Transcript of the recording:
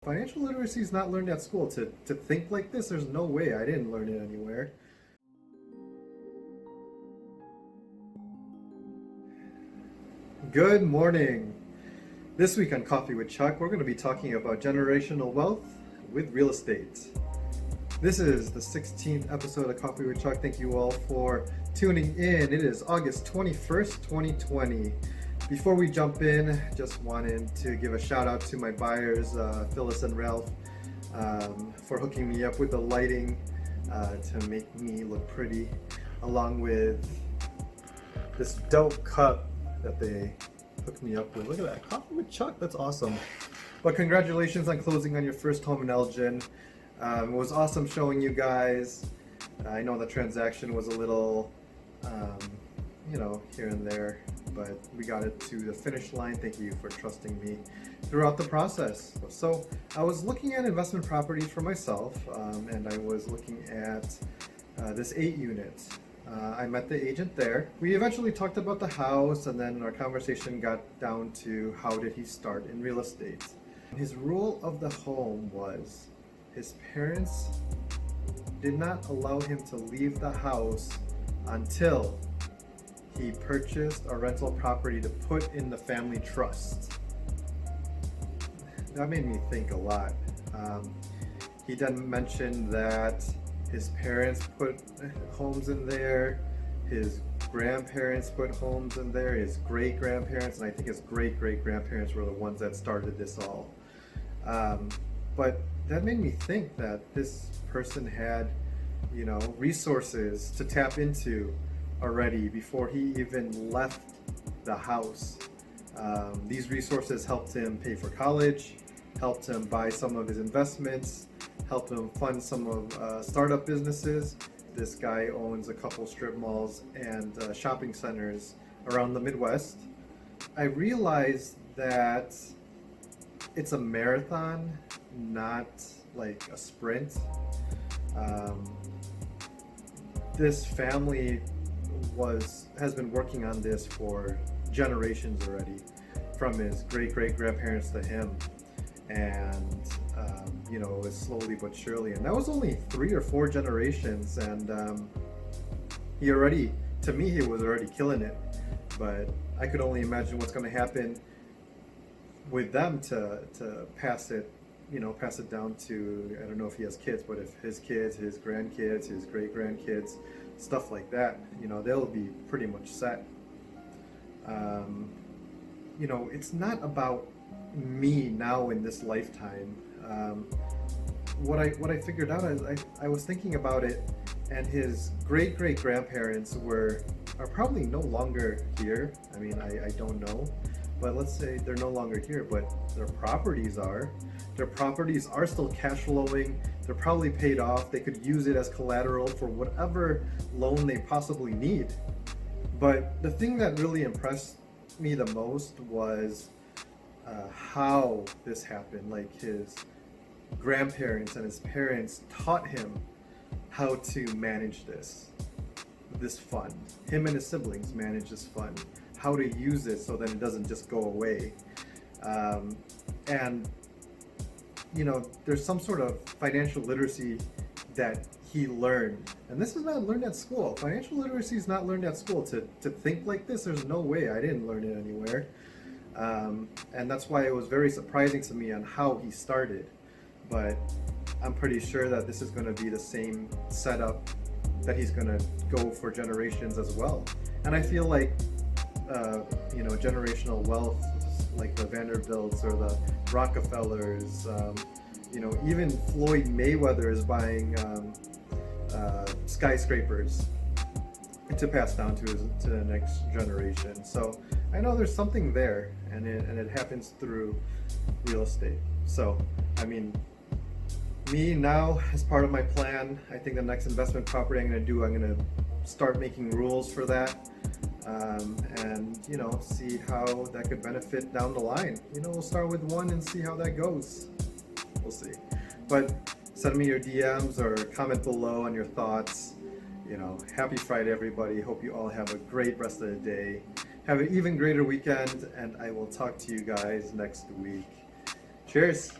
Financial literacy is not learned at school. To think like this, there's no way. I didn't learn it anywhere. Good morning. This week on Coffee with Chuck, we're going to be talking about generational wealth with real estate. This is the 16th episode of Coffee with Chuck. Thank you all for tuning in. It is August 21st, 2020. Before we jump in, just wanted to give a shout out to my buyers, Phyllis and Ralph, for hooking me up with the lighting to make me look pretty, along with this dope cup that they hooked me up with. Look at that, Coffee with Chuck, that's awesome. But congratulations on closing on your first home in Elgin. It was awesome showing you guys. I know the transaction was a little, here and there, but we got it to the finish line. Thank you for trusting me throughout the process. So I was looking at investment properties for myself, and I was looking at this 8-unit. I met the agent there. We eventually talked about the house, and then our conversation got down to how did he start in real estate. His rule of the home was his parents did not allow him to leave the house until he purchased a rental property to put in the family trust. That made me think a lot. He then mentioned that his parents put homes in there, his grandparents put homes in there, his great-grandparents, and I think his great-great-grandparents were the ones that started this all. But that made me think that this person had, resources to tap into already before he even left the house. These resources helped him pay for college, helped him buy some of his investments, helped him fund some of startup businesses. This guy owns a couple strip malls and shopping centers around the Midwest. I realized that it's a marathon, not like a sprint. This family has been working on this for generations already, from his great-great-grandparents to him, and it was slowly but surely, and that was only 3 or 4 generations, and he was already killing it. But I could only imagine what's going to happen with them to pass it down to, I don't know if he has kids, but if his kids, his grandkids, his great-grandkids, stuff like that, they'll be pretty much set. It's not about me now in this lifetime. What I figured out is I was thinking about it, and his great-great-grandparents are probably no longer here. I mean, I don't know, but let's say they're no longer here, but their properties are. Their properties are still cash flowing. They're probably paid off. They could use it as collateral for whatever loan they possibly need. But the thing that really impressed me the most was how this happened. Like, his grandparents and his parents taught him how to manage this fund. Him and his siblings manage this fund, how to use it so that it doesn't just go away. And there's some sort of financial literacy that he learned, and this is not learned at school. Financial literacy is not learned at school. To think like this, there's no way. I didn't learn it anywhere, and that's why it was very surprising to me on how he started. But I'm pretty sure that this is going to be the same setup that he's going to go for generations as well. And I feel like generational wealth, like the Vanderbilts or the Rockefellers, even Floyd Mayweather is buying skyscrapers to pass down to the next generation. So I know there's something there, and it happens through real estate. So I mean, me now, as part of my plan, I think the next investment property I'm going to start making rules for that, and see how that could benefit down the line. We'll start with one and see how that goes. We'll see. But send me your DMs or comment below on your thoughts. Happy Friday, everybody. Hope you all have a great rest of the day. Have an even greater weekend, and I will talk to you guys next week. Cheers.